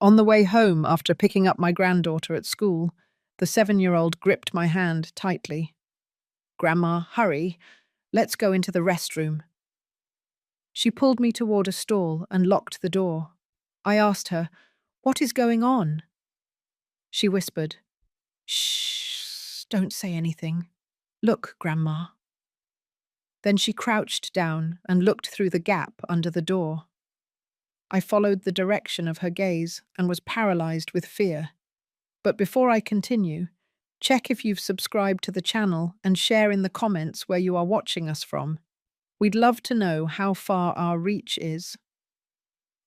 On the way home after picking up my granddaughter at school, the 7-year-old gripped my hand tightly. "Grandma, hurry. Let's go into the restroom." She pulled me toward a stall and locked the door. I asked her, "What is going on?" She whispered, "Shh, don't say anything. Look, Grandma." Then she crouched down and looked through the gap under the door. I followed the direction of her gaze and was paralyzed with fear. But before I continue, check if you've subscribed to the channel and share in the comments where you are watching us from. We'd love to know how far our reach is.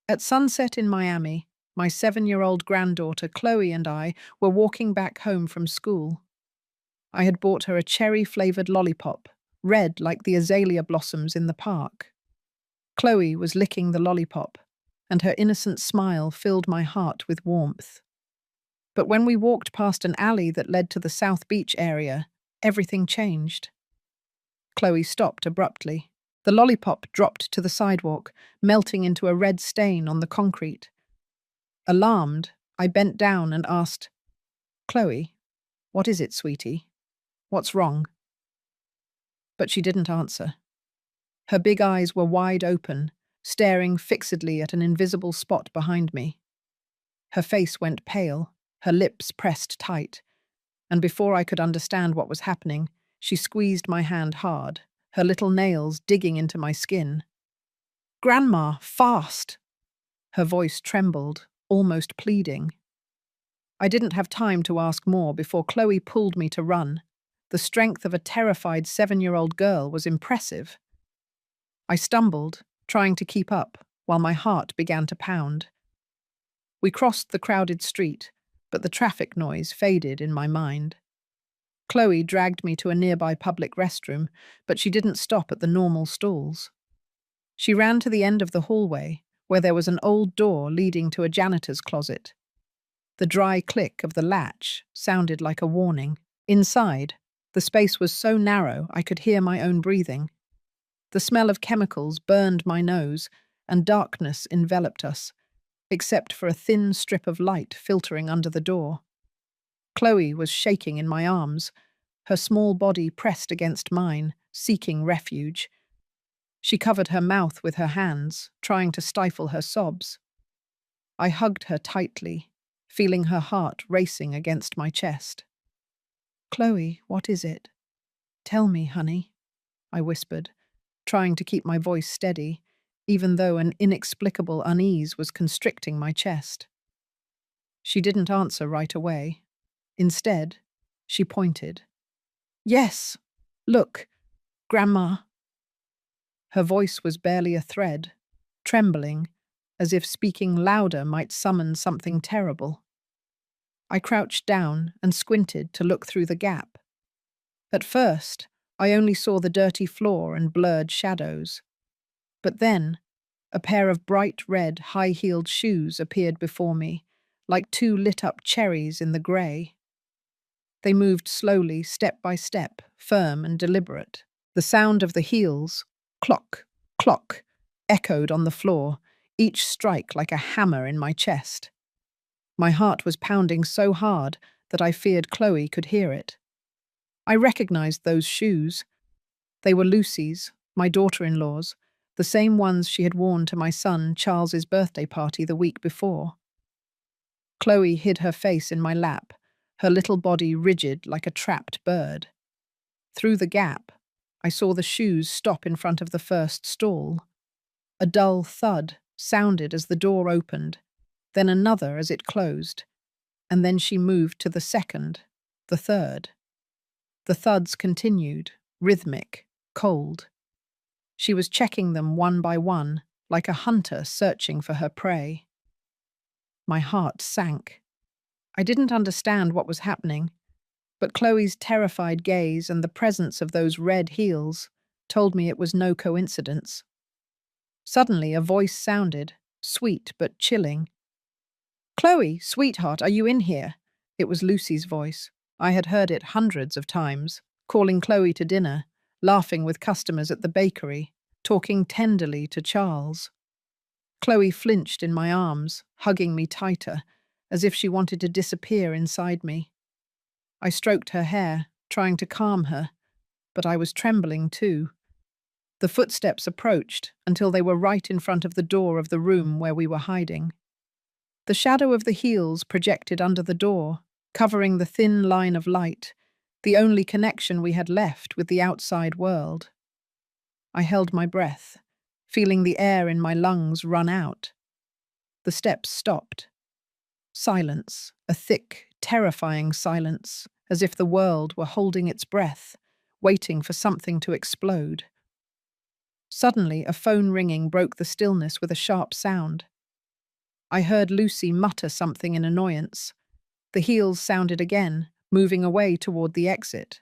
At sunset in Miami, my 7-year-old granddaughter Chloe and I were walking back home from school. I had bought her a cherry-flavored lollipop, red like the azalea blossoms in the park. Chloe was licking the lollipop, and her innocent smile filled my heart with warmth. But when we walked past an alley that led to the South Beach area, everything changed. Chloe stopped abruptly. The lollipop dropped to the sidewalk, melting into a red stain on the concrete. Alarmed, I bent down and asked, "Chloe, what is it, sweetie? What's wrong?" But she didn't answer. Her big eyes were wide open, staring fixedly at an invisible spot behind me. Her face went pale, her lips pressed tight, and before I could understand what was happening, she squeezed my hand hard, her little nails digging into my skin. "Grandma, fast!" Her voice trembled, almost pleading. I didn't have time to ask more before Chloe pulled me to run. The strength of a terrified 7-year-old girl was impressive. I stumbled, trying to keep up, while my heart began to pound. We crossed the crowded street, but the traffic noise faded in my mind. Chloe dragged me to a nearby public restroom, but she didn't stop at the normal stalls. She ran to the end of the hallway, where there was an old door leading to a janitor's closet. The dry click of the latch sounded like a warning. Inside, the space was so narrow I could hear my own breathing. The smell of chemicals burned my nose, and darkness enveloped us, except for a thin strip of light filtering under the door. Chloe was shaking in my arms, her small body pressed against mine, seeking refuge. She covered her mouth with her hands, trying to stifle her sobs. I hugged her tightly, feeling her heart racing against my chest. "Chloe, what is it? Tell me, honey," I whispered, trying to keep my voice steady, even though an inexplicable unease was constricting my chest. She didn't answer right away. Instead, she pointed. "Yes, look, Grandma." Her voice was barely a thread, trembling, as if speaking louder might summon something terrible. I crouched down and squinted to look through the gap. At first, I only saw the dirty floor and blurred shadows. But then, a pair of bright red high-heeled shoes appeared before me, like two lit-up cherries in the grey. They moved slowly, step by step, firm and deliberate. The sound of the heels, clock, clock, echoed on the floor, each strike like a hammer in my chest. My heart was pounding so hard that I feared Chloe could hear it. I recognized those shoes. They were Lucy's, my daughter-in-law's, the same ones she had worn to my son Charles's birthday party the week before. Chloe hid her face in my lap, her little body rigid like a trapped bird. Through the gap, I saw the shoes stop in front of the first stall. A dull thud sounded as the door opened, then another as it closed, and then she moved to the second, the third. The thuds continued, rhythmic, cold. She was checking them one by one, like a hunter searching for her prey. My heart sank. I didn't understand what was happening, but Chloe's terrified gaze and the presence of those red heels told me it was no coincidence. Suddenly, a voice sounded, sweet but chilling. "Chloe, sweetheart, are you in here?" It was Lucy's voice. I had heard it hundreds of times, calling Chloe to dinner, laughing with customers at the bakery, talking tenderly to Charles. Chloe flinched in my arms, hugging me tighter, as if she wanted to disappear inside me. I stroked her hair, trying to calm her, but I was trembling too. The footsteps approached until they were right in front of the door of the room where we were hiding. The shadow of the heels projected under the door, covering the thin line of light, the only connection we had left with the outside world. I held my breath, feeling the air in my lungs run out. The steps stopped. Silence, a thick, terrifying silence, as if the world were holding its breath, waiting for something to explode. Suddenly, a phone ringing broke the stillness with a sharp sound. I heard Lucy mutter something in annoyance. The heels sounded again, moving away toward the exit.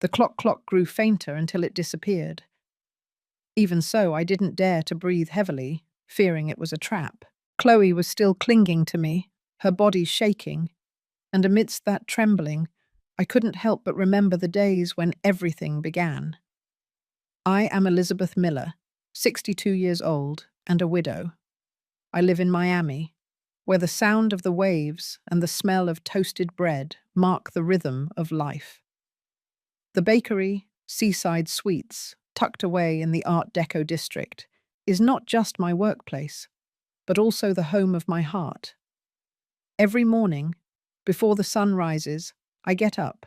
The clock grew fainter until it disappeared. Even so, I didn't dare to breathe heavily, fearing it was a trap. Chloe was still clinging to me, her body shaking, and amidst that trembling, I couldn't help but remember the days when everything began. I am Elizabeth Miller, 62 years old and a widow. I live in Miami, where the sound of the waves and the smell of toasted bread mark the rhythm of life. The bakery, Seaside Sweets, tucked away in the Art Deco district, is not just my workplace, but also the home of my heart. Every morning, before the sun rises, I get up,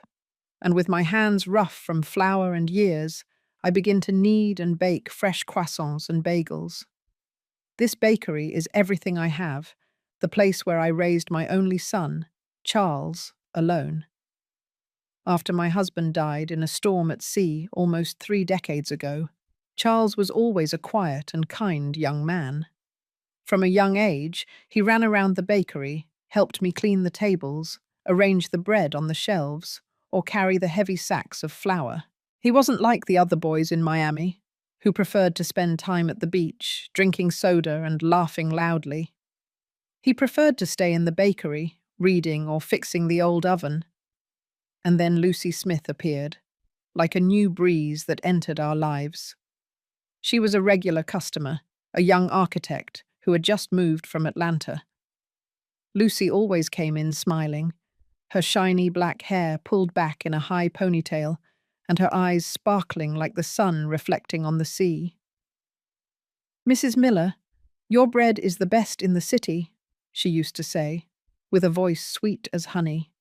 and with my hands rough from flour and years, I begin to knead and bake fresh croissants and bagels. This bakery is everything I have, the place where I raised my only son, Charles, alone. After my husband died in a storm at sea almost 3 decades ago, Charles was always a quiet and kind young man. From a young age, he ran around the bakery, helped me clean the tables, arrange the bread on the shelves, or carry the heavy sacks of flour. He wasn't like the other boys in Miami, who preferred to spend time at the beach, drinking soda and laughing loudly. He preferred to stay in the bakery, reading or fixing the old oven. And then Lucy Smith appeared, like a new breeze that entered our lives. She was a regular customer, a young architect who had just moved from Atlanta. Lucy always came in smiling, her shiny black hair pulled back in a high ponytail, and her eyes sparkling like the sun reflecting on the sea. "Mrs. Miller, your bread is the best in the city," she used to say, with a voice sweet as honey.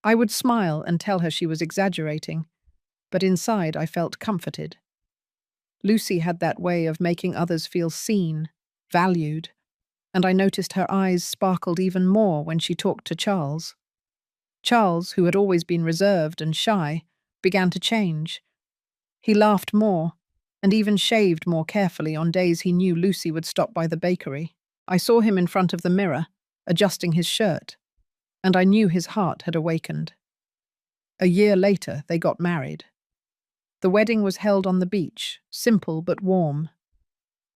I would smile and tell her she was exaggerating, but inside I felt comforted. Lucy had that way of making others feel seen, valued, and I noticed her eyes sparkled even more when she talked to Charles. Charles, who had always been reserved and shy, began to change. He laughed more, and even shaved more carefully on days he knew Lucy would stop by the bakery. I saw him in front of the mirror, adjusting his shirt, and I knew his heart had awakened. A year later, they got married. The wedding was held on the beach, simple but warm.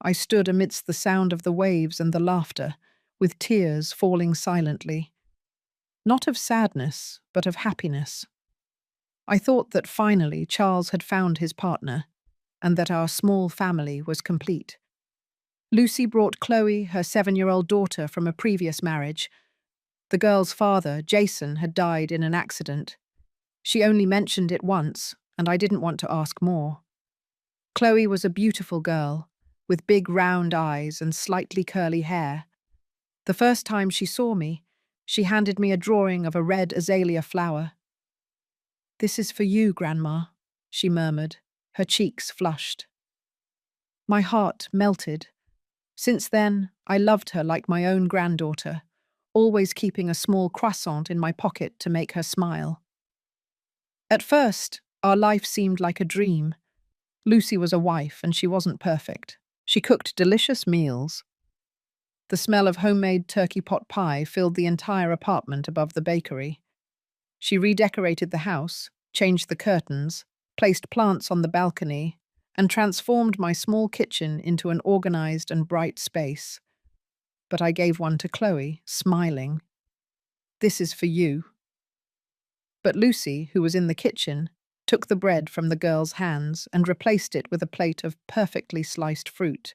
I stood amidst the sound of the waves and the laughter, with tears falling silently. Not of sadness, but of happiness. I thought that finally Charles had found his partner, and that our small family was complete. Lucy brought Chloe, her 7-year-old daughter, from a previous marriage. The girl's father, Jason, had died in an accident. She only mentioned it once, and I didn't want to ask more. Chloe was a beautiful girl, with big round eyes and slightly curly hair. The first time she saw me, she handed me a drawing of a red azalea flower. "This is for you, Grandma," she murmured, her cheeks flushed. My heart melted. Since then, I loved her like my own granddaughter, always keeping a small croissant in my pocket to make her smile. At first, our life seemed like a dream. Lucy was a wife, and she wasn't perfect. She cooked delicious meals. The smell of homemade turkey pot pie filled the entire apartment above the bakery. She redecorated the house, changed the curtains, placed plants on the balcony, and transformed my small kitchen into an organized and bright space. But I gave one to Chloe, smiling. "This is for you." But Lucy, who was in the kitchen, took the bread from the girl's hands and replaced it with a plate of perfectly sliced fruit.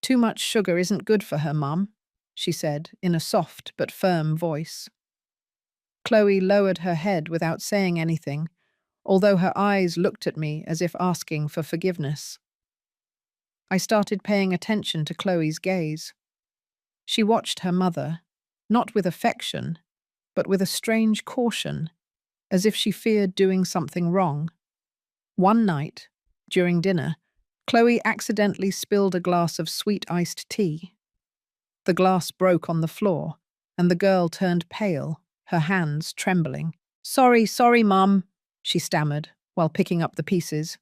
Too much sugar isn't good for her, Mum, she said in a soft but firm voice. Chloe lowered her head without saying anything, although her eyes looked at me as if asking for forgiveness. I started paying attention to Chloe's gaze. She watched her mother, not with affection, but with a strange caution, as if she feared doing something wrong. One night, during dinner, Chloe accidentally spilled a glass of sweet iced tea. The glass broke on the floor, and the girl turned pale, her hands trembling. Sorry, Mum, she stammered, while picking up the pieces.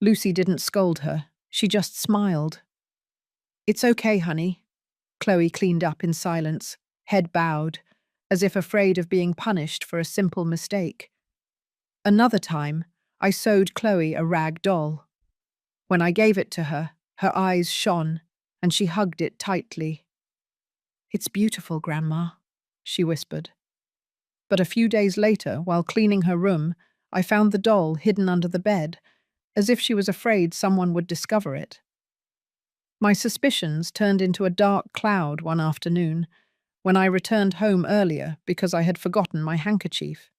Lucy didn't scold her, she just smiled. It's okay, honey. Chloe cleaned up in silence, head bowed, as if afraid of being punished for a simple mistake. Another time, I sewed Chloe a rag doll. When I gave it to her, her eyes shone, and she hugged it tightly. It's beautiful, Grandma, she whispered. But a few days later, while cleaning her room, I found the doll hidden under the bed, as if she was afraid someone would discover it. My suspicions turned into a dark cloud one afternoon, when I returned home earlier because I had forgotten my handkerchief.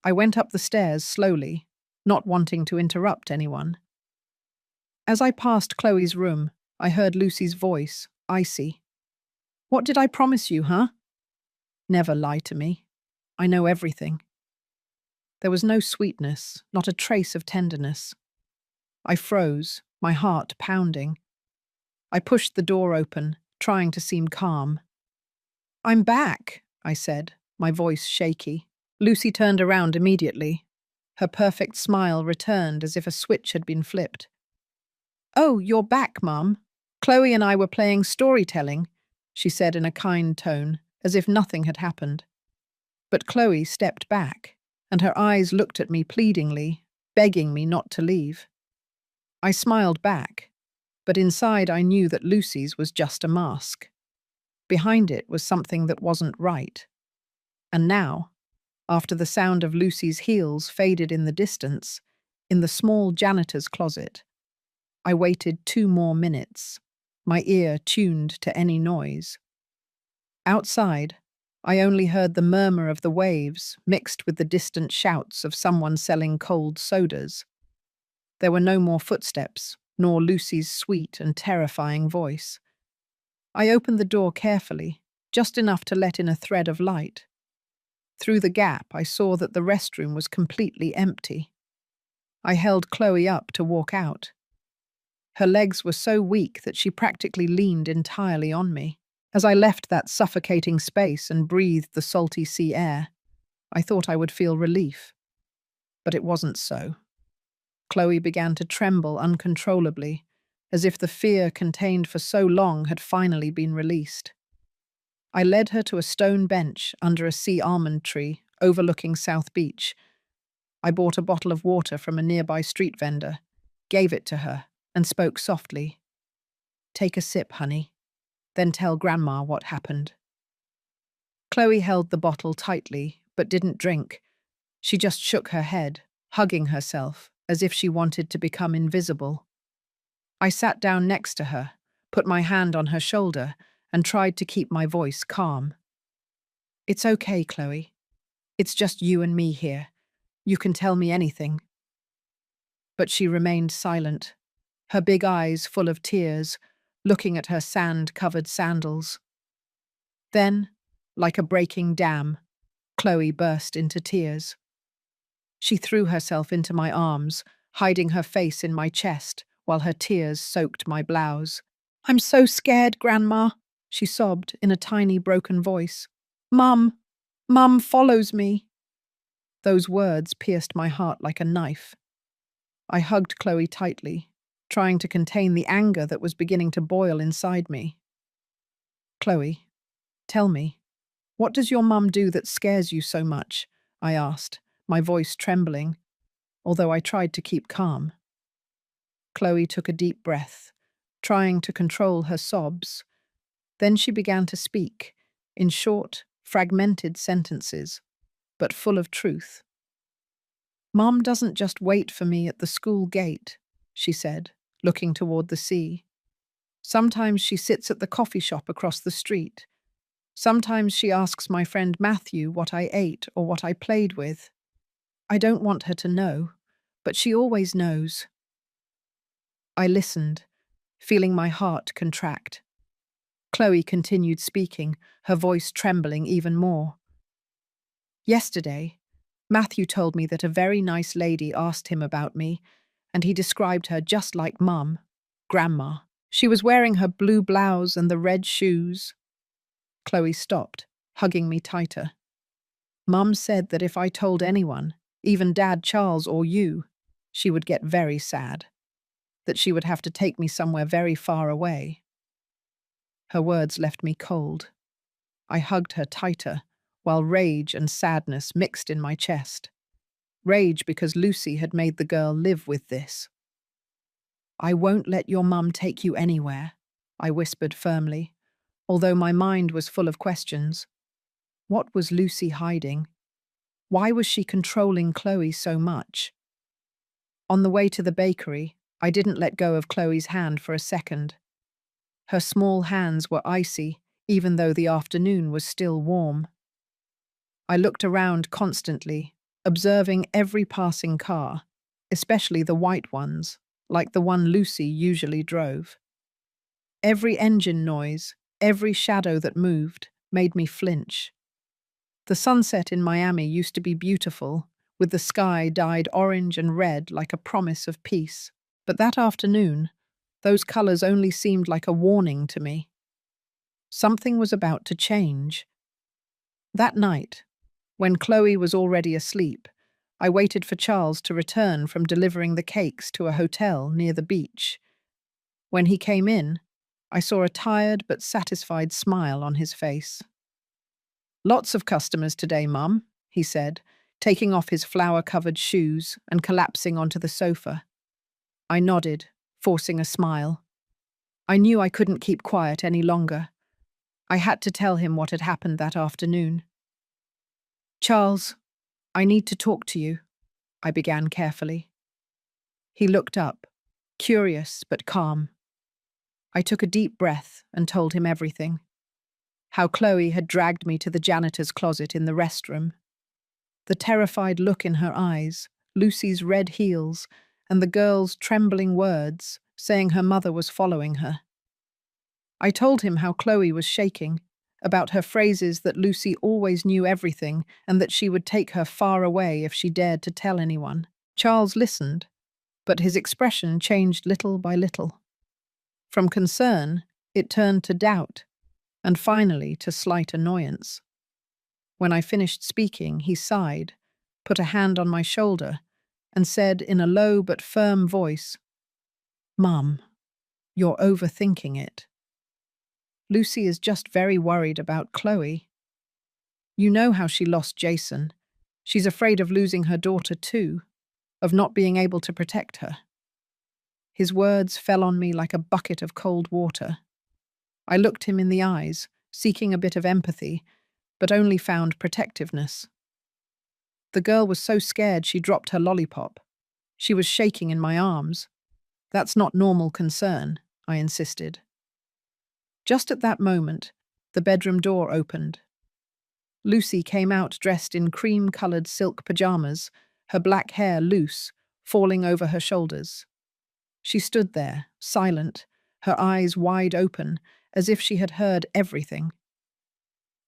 I went up the stairs slowly, not wanting to interrupt anyone. As I passed Chloe's room, I heard Lucy's voice, icy. What did I promise you, huh? Never lie to me. I know everything. There was no sweetness, not a trace of tenderness. I froze, my heart pounding. I pushed the door open, trying to seem calm. I'm back, I said, my voice shaky. Lucy turned around immediately. Her perfect smile returned as if a switch had been flipped. Oh, you're back, Mum. Chloe and I were playing storytelling, she said in a kind tone, as if nothing had happened. But Chloe stepped back, and her eyes looked at me pleadingly, begging me not to leave. I smiled back, but inside I knew that Lucy's was just a mask. Behind it was something that wasn't right. And now, after the sound of Lucy's heels faded in the distance, in the small janitor's closet, I waited 2 more minutes, my ear tuned to any noise. Outside, I only heard the murmur of the waves mixed with the distant shouts of someone selling cold sodas. There were no more footsteps, nor Lucy's sweet and terrifying voice. I opened the door carefully, just enough to let in a thread of light. Through the gap, I saw that the restroom was completely empty. I held Chloe up to walk out. Her legs were so weak that she practically leaned entirely on me. As I left that suffocating space and breathed the salty sea air, I thought I would feel relief. But it wasn't so. Chloe began to tremble uncontrollably, as if the fear contained for so long had finally been released. I led her to a stone bench under a sea almond tree overlooking South Beach. I bought a bottle of water from a nearby street vendor, gave it to her, and spoke softly. Take a sip, honey, then tell Grandma what happened. Chloe held the bottle tightly, but didn't drink. She just shook her head, hugging herself, as if she wanted to become invisible. I sat down next to her, put my hand on her shoulder, and tried to keep my voice calm. It's okay, Chloe. It's just you and me here. You can tell me anything. But she remained silent, her big eyes full of tears, looking at her sand-covered sandals. Then, like a breaking dam, Chloe burst into tears. She threw herself into my arms, hiding her face in my chest, while her tears soaked my blouse. I'm so scared, Grandma, she sobbed in a tiny, broken voice. Mum follows me. Those words pierced my heart like a knife. I hugged Chloe tightly, trying to contain the anger that was beginning to boil inside me. Chloe, tell me, what does your mum do that scares you so much? I asked, my voice trembling, although I tried to keep calm. Chloe took a deep breath, trying to control her sobs. Then she began to speak, in short, fragmented sentences, but full of truth. Mum doesn't just wait for me at the school gate, she said, looking toward the sea. Sometimes she sits at the coffee shop across the street. Sometimes she asks my friend Matthew what I ate or what I played with. I don't want her to know, but she always knows. I listened, feeling my heart contract. Chloe continued speaking, her voice trembling even more. Yesterday, Matthew told me that a very nice lady asked him about me, and he described her just like Mum, Grandma. She was wearing her blue blouse and the red shoes. Chloe stopped, hugging me tighter. Mum said that if I told anyone, even Dad Charles or you, she would get very sad. That she would have to take me somewhere very far away. Her words left me cold. I hugged her tighter, while rage and sadness mixed in my chest. Rage because Lucy had made the girl live with this. I won't let your mum take you anywhere, I whispered firmly, although my mind was full of questions. What was Lucy hiding? Why was she controlling Chloe so much? On the way to the bakery, I didn't let go of Chloe's hand for a second. Her small hands were icy, even though the afternoon was still warm. I looked around constantly, observing every passing car, especially the white ones, like the one Lucy usually drove. Every engine noise, every shadow that moved, made me flinch. The sunset in Miami used to be beautiful, with the sky dyed orange and red like a promise of peace. But that afternoon, those colors only seemed like a warning to me. Something was about to change. That night, when Chloe was already asleep, I waited for Charles to return from delivering the cakes to a hotel near the beach. When he came in, I saw a tired but satisfied smile on his face. "Lots of customers today, Mum," he said, taking off his flower-covered shoes and collapsing onto the sofa. I nodded, forcing a smile. I knew I couldn't keep quiet any longer. I had to tell him what had happened that afternoon. "Charles, I need to talk to you," I began carefully. He looked up, curious but calm. I took a deep breath and told him everything. How Chloe had dragged me to the janitor's closet in the restroom. The terrified look in her eyes, Lucy's red heels, and the girl's trembling words, saying her mother was following her. I told him how Chloe was shaking, about her phrases that Lucy always knew everything and that she would take her far away if she dared to tell anyone. Charles listened, but his expression changed little by little. From concern, it turned to doubt, and finally to slight annoyance. When I finished speaking, he sighed, put a hand on my shoulder, and said in a low but firm voice, "Mum, you're overthinking it. Lucy is just very worried about Chloe. You know how she lost Jason. She's afraid of losing her daughter too, of not being able to protect her." His words fell on me like a bucket of cold water. I looked him in the eyes, seeking a bit of empathy, but only found protectiveness. The girl was so scared she dropped her lollipop. She was shaking in my arms. "That's not normal concern," I insisted. Just at that moment, the bedroom door opened. Lucy came out dressed in cream-coloured silk pajamas, her black hair loose, falling over her shoulders. She stood there, silent, her eyes wide open, as if she had heard everything.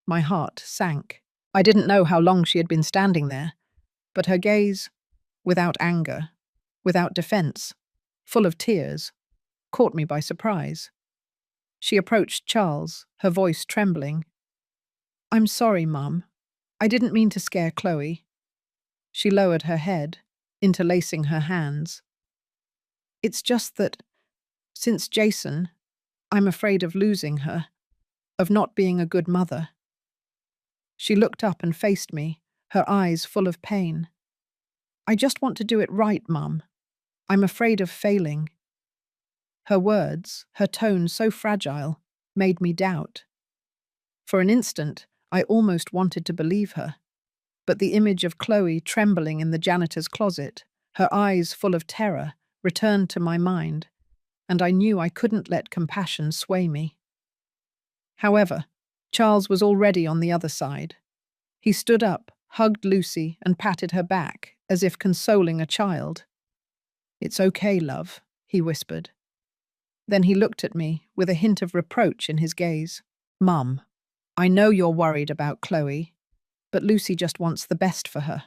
My heart sank. I didn't know how long she had been standing there, but her gaze, without anger, without defense, full of tears, caught me by surprise. She approached Charles, her voice trembling. "I'm sorry, Mum. I didn't mean to scare Chloe." She lowered her head, interlacing her hands. "It's just that, since Jason, I'm afraid of losing her, of not being a good mother." She looked up and faced me, her eyes full of pain. "I just want to do it right, Mum. I'm afraid of failing." Her words, her tone so fragile, made me doubt. For an instant, I almost wanted to believe her, but the image of Chloe trembling in the janitor's closet, her eyes full of terror, returned to my mind. and I knew I couldn't let compassion sway me. However, Charles was already on the other side. He stood up, hugged Lucy, and patted her back, as if consoling a child. "It's okay, love," he whispered. Then he looked at me, with a hint of reproach in his gaze. "Mum, I know you're worried about Chloe, but Lucy just wants the best for her."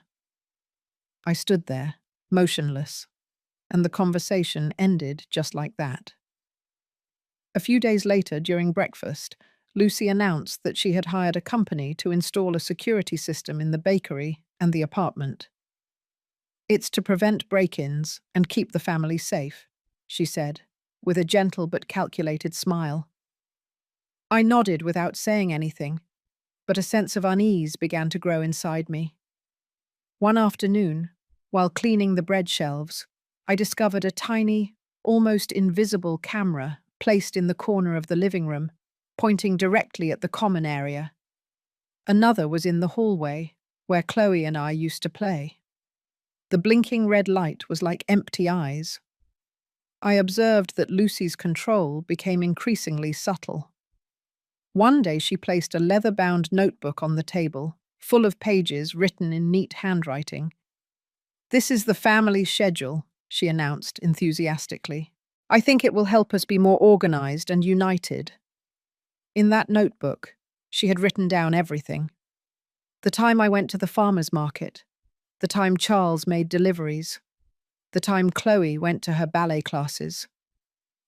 I stood there, motionless, and the conversation ended just like that. A few days later, during breakfast, Lucy announced that she had hired a company to install a security system in the bakery and the apartment. "It's to prevent break-ins and keep the family safe," she said, with a gentle but calculated smile. I nodded without saying anything, but a sense of unease began to grow inside me. One afternoon, while cleaning the bread shelves, I discovered a tiny, almost invisible camera placed in the corner of the living room, pointing directly at the common area. Another was in the hallway, where Chloe and I used to play. The blinking red light was like empty eyes. I observed that Lucy's control became increasingly subtle. One day she placed a leather-bound notebook on the table, full of pages written in neat handwriting. "This is the family schedule," she announced enthusiastically. "I think it will help us be more organized and united." In that notebook, she had written down everything. The time I went to the farmer's market, the time Charles made deliveries, the time Chloe went to her ballet classes.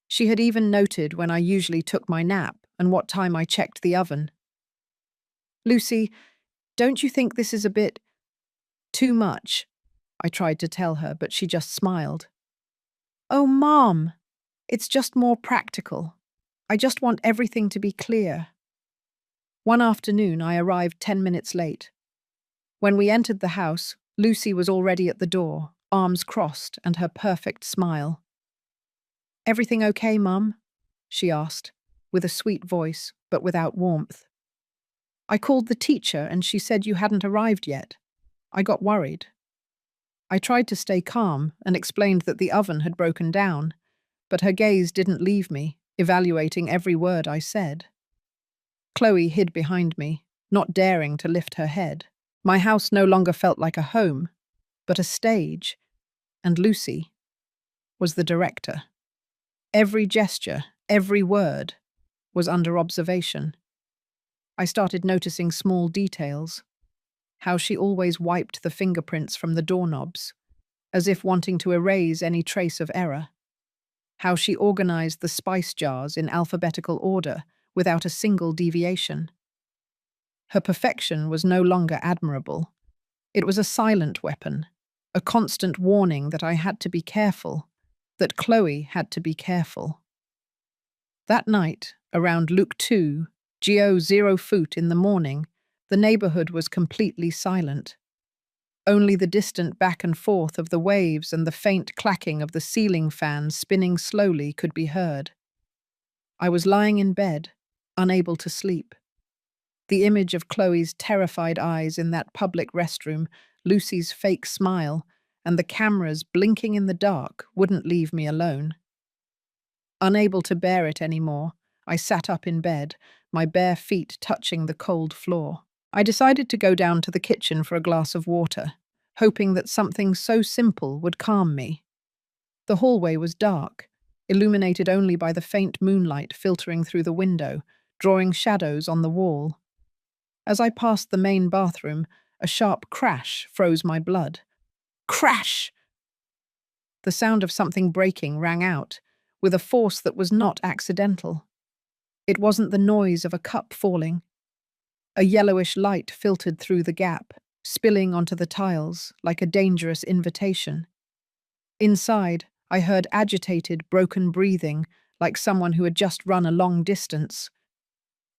She had even noted when I usually took my nap and what time I checked the oven. "Lucy, don't you think this is a bit too much?" I tried to tell her, but she just smiled. "Oh, Mom, it's just more practical. I just want everything to be clear." One afternoon, I arrived 10 minutes late. When we entered the house, Lucy was already at the door, arms crossed and her perfect smile. "Everything okay, Mum?" she asked, with a sweet voice, but without warmth. "I called the teacher and she said you hadn't arrived yet. I got worried." I tried to stay calm and explained that the oven had broken down, but her gaze didn't leave me, evaluating every word I said. Chloe hid behind me, not daring to lift her head. My house no longer felt like a home, but a stage, and Lucy was the director. Every gesture, every word, was under observation. I started noticing small details. How she always wiped the fingerprints from the doorknobs, as if wanting to erase any trace of error. How she organized the spice jars in alphabetical order without a single deviation. Her perfection was no longer admirable. It was a silent weapon, a constant warning that I had to be careful, that Chloe had to be careful. That night, around Luke 2, Geo 0 foot in the morning, the neighborhood was completely silent. Only the distant back and forth of the waves and the faint clacking of the ceiling fans spinning slowly could be heard. I was lying in bed, unable to sleep. The image of Chloe's terrified eyes in that public restroom, Lucy's fake smile, and the cameras blinking in the dark wouldn't leave me alone. Unable to bear it anymore, I sat up in bed, my bare feet touching the cold floor. I decided to go down to the kitchen for a glass of water, hoping that something so simple would calm me. The hallway was dark, illuminated only by the faint moonlight filtering through the window, drawing shadows on the wall. As I passed the main bathroom, a sharp crash froze my blood. Crash! The sound of something breaking rang out, with a force that was not accidental. It wasn't the noise of a cup falling. A yellowish light filtered through the gap, spilling onto the tiles like a dangerous invitation. Inside, I heard agitated, broken breathing, like someone who had just run a long distance.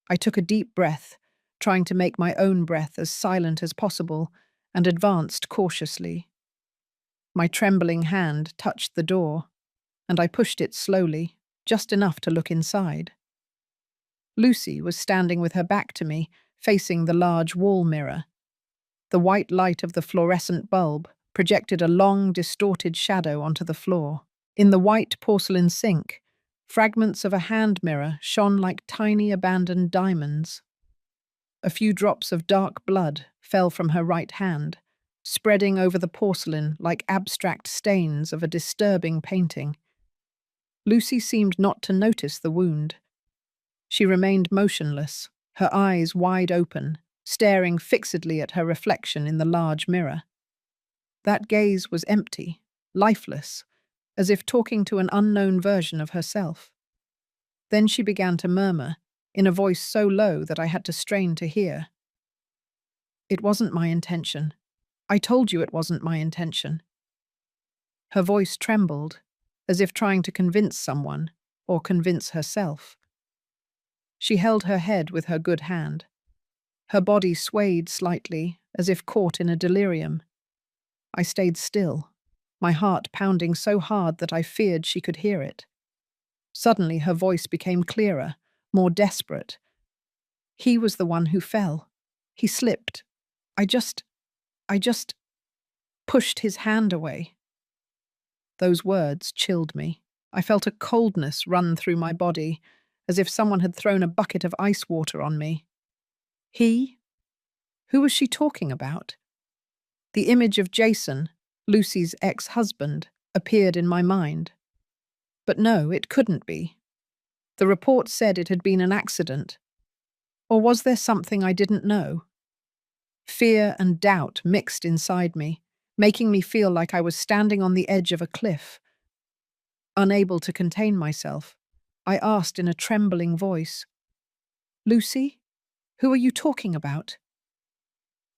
I took a deep breath, trying to make my own breath as silent as possible, and advanced cautiously. My trembling hand touched the door, and I pushed it slowly, just enough to look inside. Lucy was standing with her back to me, facing the large wall mirror. The white light of the fluorescent bulb projected a long, distorted shadow onto the floor. In the white porcelain sink, Fragments of a hand mirror shone like tiny abandoned diamonds. A few drops of dark blood fell from her right hand, spreading over the porcelain like abstract stains of a disturbing painting. Lucy seemed not to notice the wound. She remained motionless, her eyes wide open, staring fixedly at her reflection in the large mirror. That gaze was empty, lifeless, as if talking to an unknown version of herself. Then she began to murmur, in a voice so low that I had to strain to hear. "It wasn't my intention. I told you it wasn't my intention." Her voice trembled, as if trying to convince someone, or convince herself. She held her head with her good hand. Her body swayed slightly, as if caught in a delirium. I stayed still, my heart pounding so hard that I feared she could hear it. Suddenly her voice became clearer, more desperate. "He was the one who fell. He slipped. I just pushed his hand away." Those words chilled me. I felt a coldness run through my body, as if someone had thrown a bucket of ice water on me. He? Who was she talking about? The image of Jason, Lucy's ex-husband, appeared in my mind. But no, it couldn't be. The report said it had been an accident. Or was there something I didn't know? Fear and doubt mixed inside me, making me feel like I was standing on the edge of a cliff. Unable to contain myself, I asked in a trembling voice, "Lucy, who are you talking about?"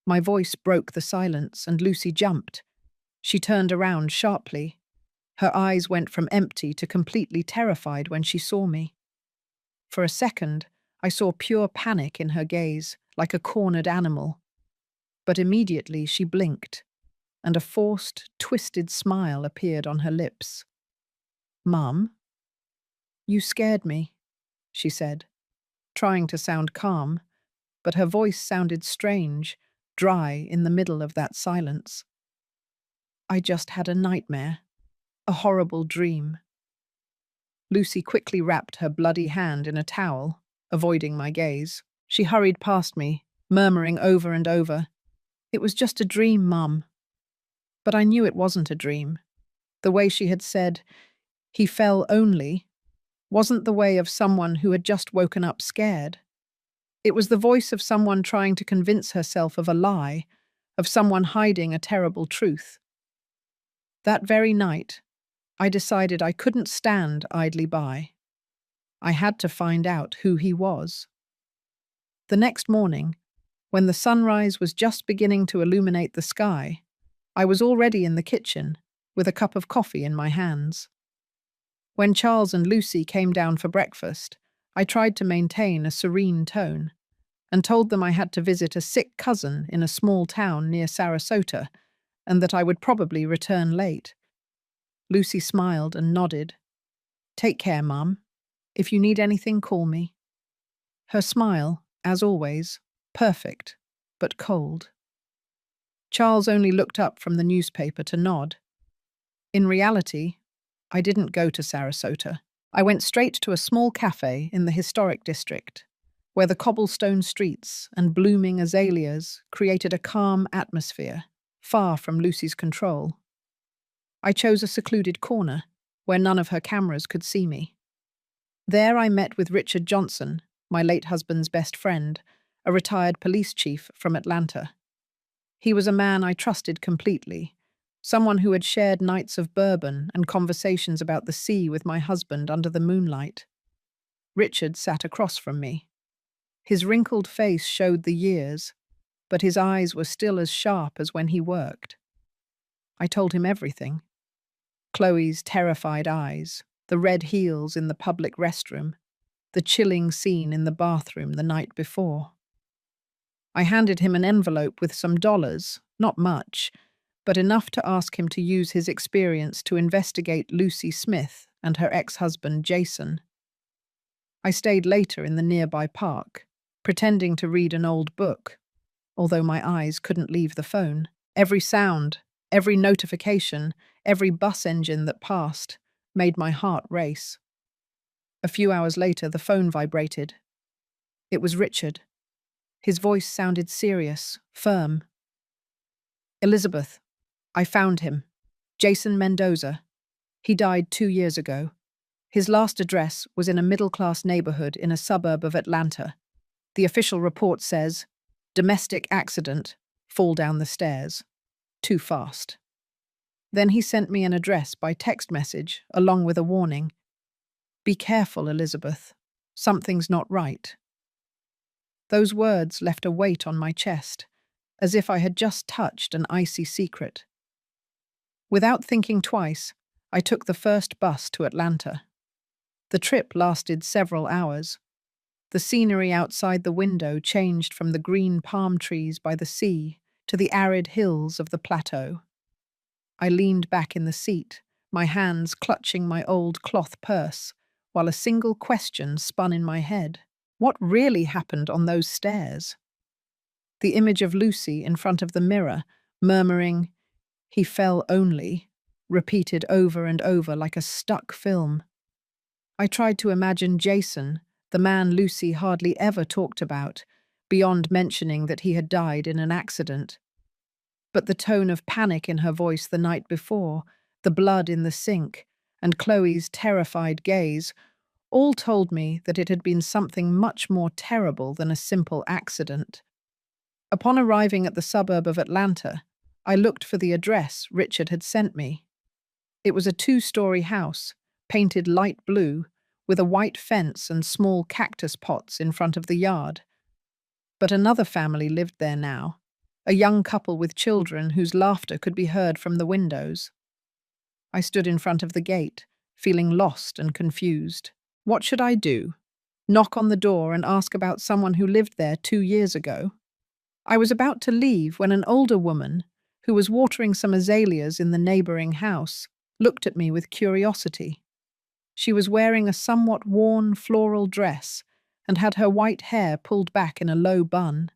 My voice broke the silence, and Lucy jumped. She turned around sharply. Her eyes went from empty to completely terrified when she saw me. For a second, I saw pure panic in her gaze, like a cornered animal. But immediately she blinked, and a forced, twisted smile appeared on her lips. "Mum, you scared me," she said, trying to sound calm, but her voice sounded strange, dry in the middle of that silence. "I just had a nightmare, a horrible dream." Lucy quickly wrapped her bloody hand in a towel, avoiding my gaze. She hurried past me, murmuring over and over, "It was just a dream, Mum." But I knew it wasn't a dream. The way she had said, "He fell only," wasn't the way of someone who had just woken up scared. It was the voice of someone trying to convince herself of a lie, of someone hiding a terrible truth. That very night, I decided I couldn't stand idly by. I had to find out who he was. The next morning, when the sunrise was just beginning to illuminate the sky, I was already in the kitchen, with a cup of coffee in my hands. When Charles and Lucy came down for breakfast, I tried to maintain a serene tone, and told them I had to visit a sick cousin in a small town near Sarasota, and that I would probably return late. Lucy smiled and nodded. "Take care, Mum. If you need anything, call me." Her smile, as always, perfect, but cold. Charles only looked up from the newspaper to nod. In reality, I didn't go to Sarasota. I went straight to a small cafe in the historic district, where the cobblestone streets and blooming azaleas created a calm atmosphere, far from Lucy's control. I chose a secluded corner, where none of her cameras could see me. There I met with Richard Johnson, my late husband's best friend, a retired police chief from Atlanta. He was a man I trusted completely, someone who had shared nights of bourbon and conversations about the sea with my husband under the moonlight. Richard sat across from me. His wrinkled face showed the years, but his eyes were still as sharp as when he worked. I told him everything. Chloe's terrified eyes, the red heels in the public restroom, the chilling scene in the bathroom the night before. I handed him an envelope with some dollars, not much, but enough to ask him to use his experience to investigate Lucy Smith and her ex-husband Jason. I stayed later in the nearby park, pretending to read an old book, although my eyes couldn't leave the phone. Every sound, every notification, every bus engine that passed made my heart race. A few hours later, the phone vibrated. It was Richard. His voice sounded serious, firm. "Elizabeth, I found him. Jason Mendoza. He died 2 years ago. His last address was in a middle-class neighborhood in a suburb of Atlanta. The official report says, domestic accident, fall down the stairs. Too fast." Then he sent me an address by text message, along with a warning. "Be careful, Elizabeth. Something's not right." Those words left a weight on my chest, as if I had just touched an icy secret. Without thinking twice, I took the first bus to Atlanta. The trip lasted several hours. The scenery outside the window changed from the green palm trees by the sea to the arid hills of the plateau. I leaned back in the seat, my hands clutching my old cloth purse, while a single question spun in my head. What really happened on those stairs? The image of Lucy in front of the mirror, murmuring, "He fell only," repeated over and over like a stuck film. I tried to imagine Jason, the man Lucy hardly ever talked about, beyond mentioning that he had died in an accident. But the tone of panic in her voice the night before, the blood in the sink, and Chloe's terrified gaze all told me that it had been something much more terrible than a simple accident. Upon arriving at the suburb of Atlanta, I looked for the address Richard had sent me. It was a 2-story house, painted light blue, with a white fence and small cactus pots in front of the yard. But another family lived there now, a young couple with children whose laughter could be heard from the windows. I stood in front of the gate, feeling lost and confused. What should I do? Knock on the door and ask about someone who lived there 2 years ago? I was about to leave when an older woman, who was watering some azaleas in the neighboring house, looked at me with curiosity. She was wearing a somewhat worn floral dress and had her white hair pulled back in a low bun.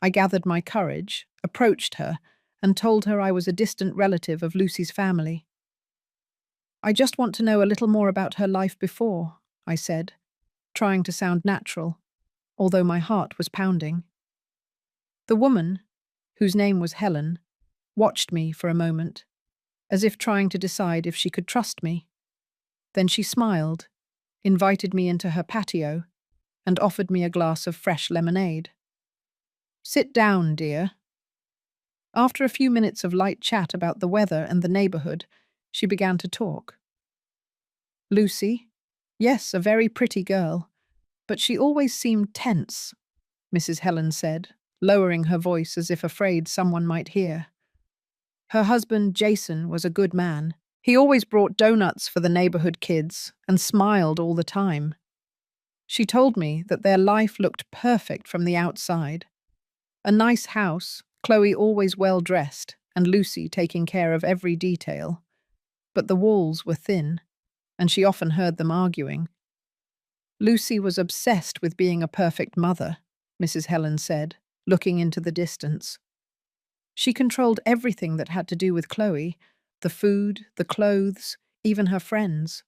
I gathered my courage, approached her, and told her I was a distant relative of Lucy's family. "I just want to know a little more about her life before," I said, trying to sound natural, although my heart was pounding. The woman, whose name was Helen, watched me for a moment, as if trying to decide if she could trust me. Then she smiled, invited me into her patio, and offered me a glass of fresh lemonade. "Sit down, dear." After a few minutes of light chat about the weather and the neighborhood, she began to talk. "Lucy? Yes, a very pretty girl, but she always seemed tense," Mrs. Helen said, lowering her voice as if afraid someone might hear. "Her husband, Jason, was a good man. He always brought donuts for the neighborhood kids and smiled all the time." She told me that their life looked perfect from the outside. A nice house, Chloe always well-dressed, and Lucy taking care of every detail. But the walls were thin, and she often heard them arguing. "Lucy was obsessed with being a perfect mother," Mrs. Helen said, looking into the distance. "She controlled everything that had to do with Chloe, the food, the clothes, even her friends.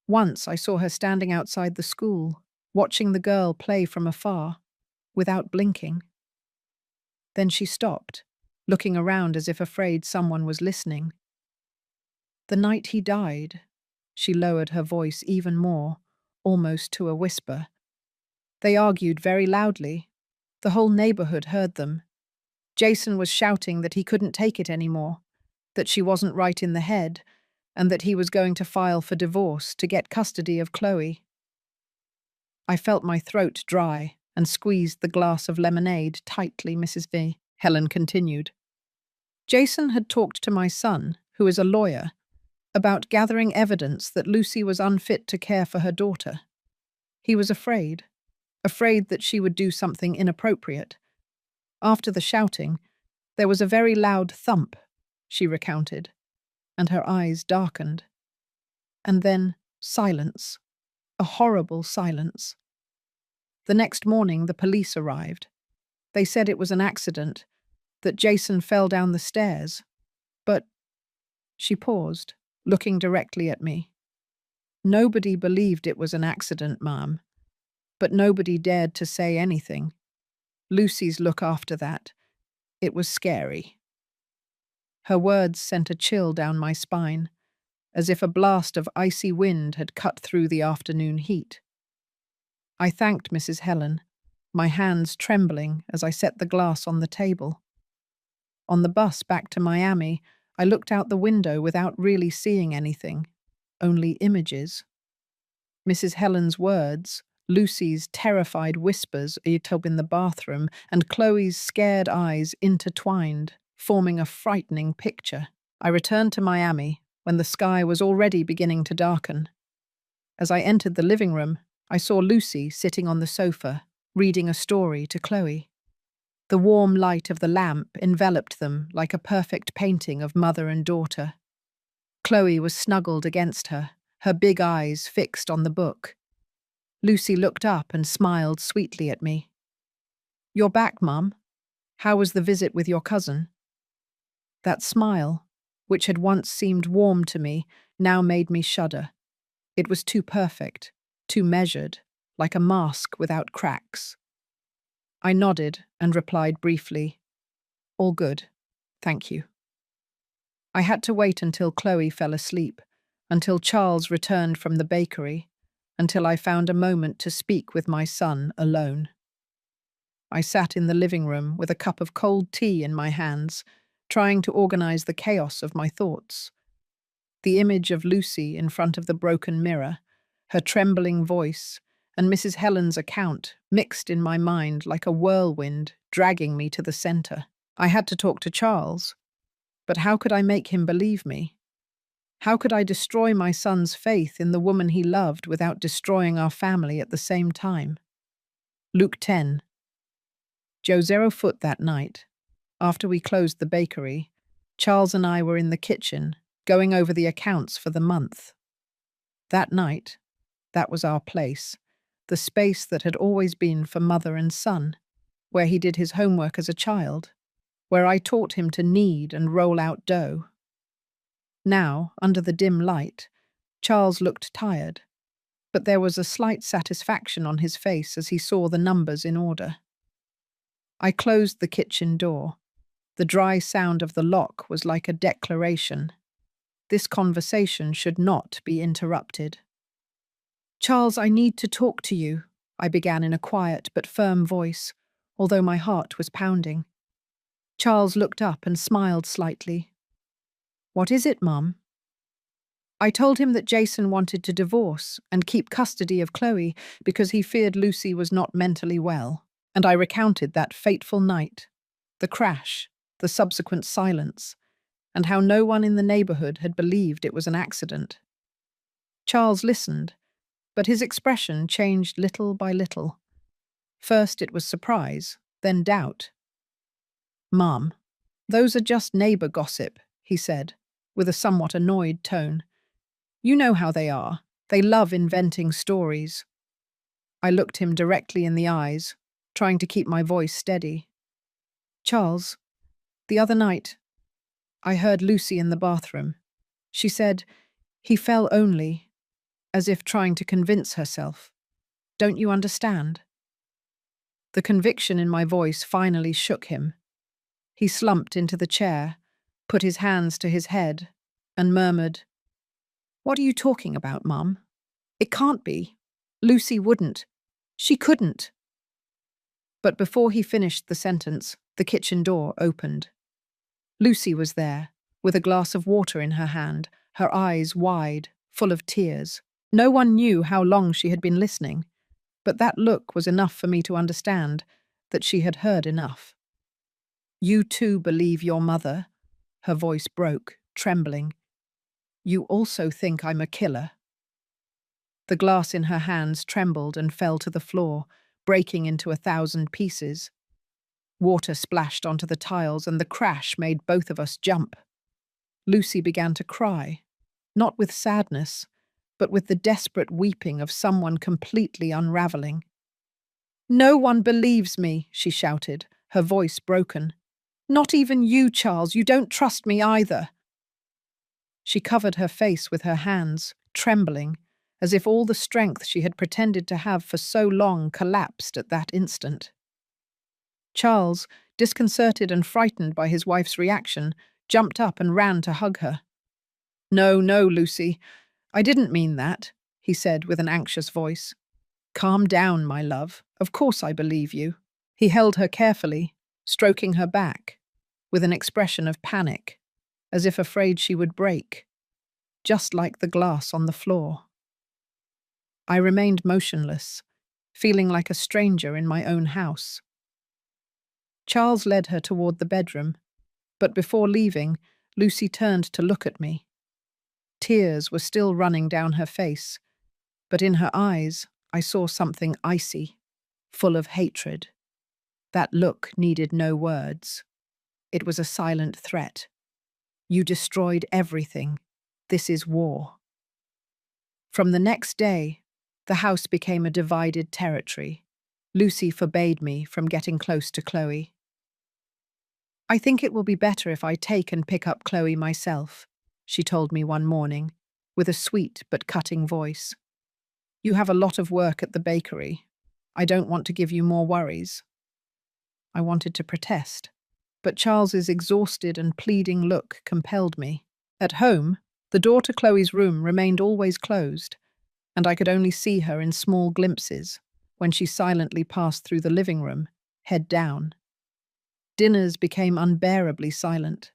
Once I saw her standing outside the school, watching the girl play from afar, without blinking." Then she stopped, looking around as if afraid someone was listening. "The night he died," she lowered her voice even more, almost to a whisper. "They argued very loudly. The whole neighborhood heard them. Jason was shouting that he couldn't take it anymore, that she wasn't right in the head, and that he was going to file for divorce to get custody of Chloe." I felt my throat dry and squeezed the glass of lemonade tightly, Mrs. V. Helen continued. "Jason had talked to my son, who is a lawyer, about gathering evidence that Lucy was unfit to care for her daughter. He was afraid that she would do something inappropriate. After the shouting, there was a very loud thump," she recounted, and her eyes darkened. And then silence, a horrible silence. The next morning, the police arrived. They said it was an accident, that Jason fell down the stairs. But she paused, looking directly at me. Nobody believed it was an accident, Ma'am, but nobody dared to say anything. Lucy's look after that, it was scary. Her words sent a chill down my spine, as if a blast of icy wind had cut through the afternoon heat. I thanked Mrs. Helen, my hands trembling as I set the glass on the table. On the bus back to Miami, I looked out the window without really seeing anything, only images. Mrs. Helen's words, Lucy's terrified whispers up in the bathroom, and Chloe's scared eyes intertwined, forming a frightening picture. I returned to Miami when the sky was already beginning to darken. As I entered the living room, I saw Lucy sitting on the sofa, reading a story to Chloe. The warm light of the lamp enveloped them like a perfect painting of mother and daughter. Chloe was snuggled against her, her big eyes fixed on the book. Lucy looked up and smiled sweetly at me. "You're back, Mum. How was the visit with your cousin?" That smile, which had once seemed warm to me, now made me shudder. It was too perfect, too measured, like a mask without cracks. I nodded and replied briefly, "All good, thank you." I had to wait until Chloe fell asleep, until Charles returned from the bakery, until I found a moment to speak with my son alone. I sat in the living room with a cup of cold tea in my hands, trying to organize the chaos of my thoughts. The image of Lucy in front of the broken mirror, her trembling voice, and Mrs. Helen's account mixed in my mind like a whirlwind, dragging me to the center. I had to talk to Charles, but how could I make him believe me? How could I destroy my son's faith in the woman he loved without destroying our family at the same time? Luke 10. Joe 0 foot that night. After we closed the bakery, Charles and I were in the kitchen, going over the accounts for the month. That night, that was our place, the space that had always been for mother and son, where he did his homework as a child, where I taught him to knead and roll out dough. Now, under the dim light, Charles looked tired, but there was a slight satisfaction on his face as he saw the numbers in order. I closed the kitchen door. The dry sound of the lock was like a declaration. This conversation should not be interrupted. "Charles, I need to talk to you," I began in a quiet but firm voice, although my heart was pounding. Charles looked up and smiled slightly. "What is it, Mum?" I told him that Jason wanted to divorce and keep custody of Chloe because he feared Lucy was not mentally well, and I recounted that fateful night, the crash, the subsequent silence, and how no one in the neighborhood had believed it was an accident. Charles listened, but his expression changed little by little. First it was surprise, then doubt. "Mum, those are just neighbor gossip," he said, with a somewhat annoyed tone. "You know how they are. They love inventing stories." I looked him directly in the eyes, trying to keep my voice steady. "Charles, the other night, I heard Lucy in the bathroom. She said, 'He fell only,' as if trying to convince herself. Don't you understand?" The conviction in my voice finally shook him. He slumped into the chair, put his hands to his head, and murmured, "What are you talking about, Mum? It can't be. Lucy wouldn't. She couldn't." But before he finished the sentence, the kitchen door opened. Lucy was there, with a glass of water in her hand, her eyes wide, full of tears. No one knew how long she had been listening, but that look was enough for me to understand that she had heard enough. "You too believe your mother?" Her voice broke, trembling. "You also think I'm a killer?" The glass in her hands trembled and fell to the floor, breaking into 1,000 pieces. Water splashed onto the tiles, and the crash made both of us jump. Lucy began to cry, not with sadness, but with the desperate weeping of someone completely unraveling. "No one believes me," she shouted, her voice broken. "Not even you, Charles. You don't trust me either." She covered her face with her hands, trembling, as if all the strength she had pretended to have for so long collapsed at that instant. Charles, disconcerted and frightened by his wife's reaction, jumped up and ran to hug her. "No, no, Lucy, I didn't mean that," he said with an anxious voice. "Calm down, my love. Of course I believe you." He held her carefully, stroking her back, with an expression of panic, as if afraid she would break, just like the glass on the floor. I remained motionless, feeling like a stranger in my own house. Charles led her toward the bedroom, but before leaving, Lucy turned to look at me. Tears were still running down her face, but in her eyes I saw something icy, full of hatred. That look needed no words. It was a silent threat. "You destroyed everything. This is war." From the next day, the house became a divided territory. Lucy forbade me from getting close to Chloe. "I think it will be better if I take and pick up Chloe myself," she told me one morning, with a sweet but cutting voice. "You have a lot of work at the bakery. I don't want to give you more worries." I wanted to protest, but Charles's exhausted and pleading look compelled me. At home, the door to Chloe's room remained always closed, and I could only see her in small glimpses when she silently passed through the living room, head down. Dinners became unbearably silent.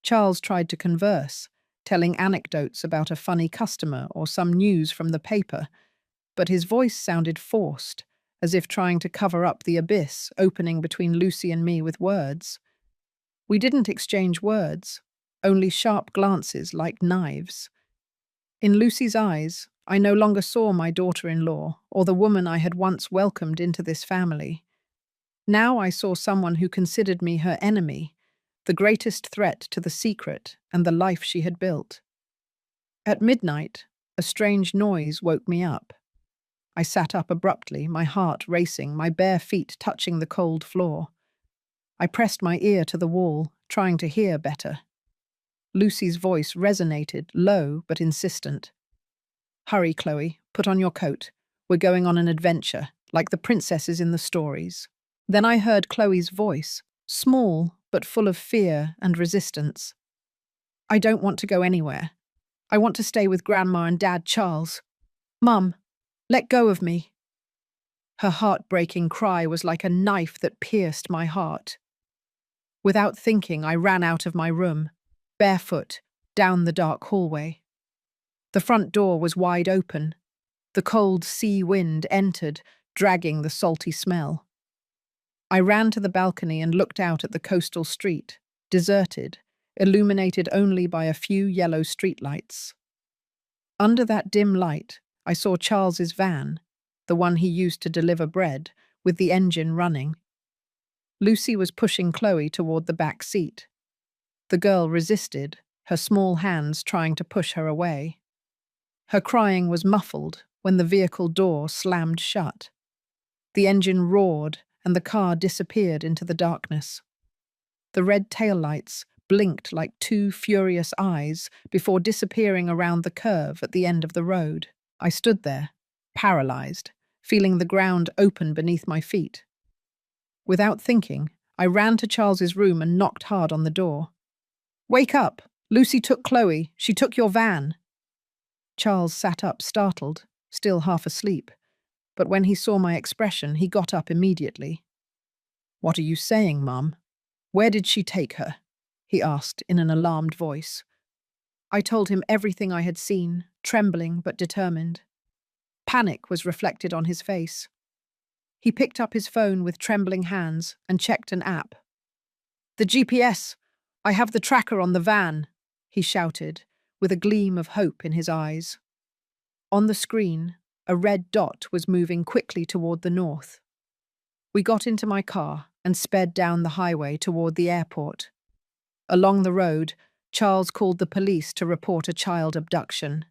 Charles tried to converse, telling anecdotes about a funny customer or some news from the paper, but his voice sounded forced, as if trying to cover up the abyss opening between Lucy and me with words. We didn't exchange words, only sharp glances like knives. In Lucy's eyes, I no longer saw my daughter-in-law or the woman I had once welcomed into this family. Now I saw someone who considered me her enemy, the greatest threat to the secret and the life she had built. At midnight, a strange noise woke me up. I sat up abruptly, my heart racing, my bare feet touching the cold floor. I pressed my ear to the wall, trying to hear better. Lucy's voice resonated, low but insistent. "Hurry, Chloe, put on your coat. We're going on an adventure, like the princesses in the stories." Then I heard Chloe's voice, small but full of fear and resistance. "I don't want to go anywhere. I want to stay with Grandma and Dad Charles. Mum, let go of me." Her heartbreaking cry was like a knife that pierced my heart. Without thinking, I ran out of my room, barefoot, down the dark hallway. The front door was wide open. The cold sea wind entered, dragging the salty smell. I ran to the balcony and looked out at the coastal street, deserted, illuminated only by a few yellow streetlights. Under that dim light, I saw Charles's van, the one he used to deliver bread, with the engine running. Lucy was pushing Chloe toward the back seat. The girl resisted, her small hands trying to push her away. Her crying was muffled when the vehicle door slammed shut. The engine roared, and the car disappeared into the darkness. The red taillights blinked like two furious eyes before disappearing around the curve at the end of the road. I stood there, paralyzed, feeling the ground open beneath my feet. Without thinking, I ran to Charles's room and knocked hard on the door. "Wake up! Lucy took Chloe. She took your van." Charles sat up, startled, still half asleep. But when he saw my expression, he got up immediately. "What are you saying, Mum? Where did she take her?" he asked in an alarmed voice. I told him everything I had seen, trembling but determined. Panic was reflected on his face. He picked up his phone with trembling hands and checked an app. "The GPS! I have the tracker on the van!" he shouted, with a gleam of hope in his eyes. On the screen, a red dot was moving quickly toward the north. We got into my car and sped down the highway toward the airport. Along the road, Charles called the police to report a child abduction.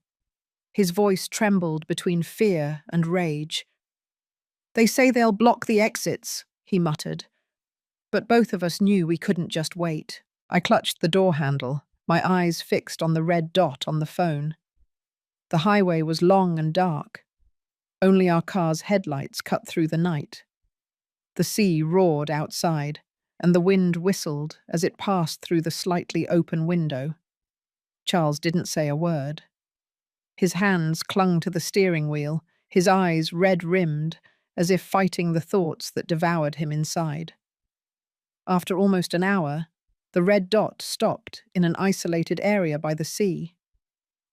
His voice trembled between fear and rage. "They say they'll block the exits," he muttered. But both of us knew we couldn't just wait. I clutched the door handle, my eyes fixed on the red dot on the phone. The highway was long and dark. Only our car's headlights cut through the night. The sea roared outside, and the wind whistled as it passed through the slightly open window. Charles didn't say a word. His hands clung to the steering wheel, his eyes red-rimmed, as if fighting the thoughts that devoured him inside. After almost an hour, the red dot stopped in an isolated area by the sea.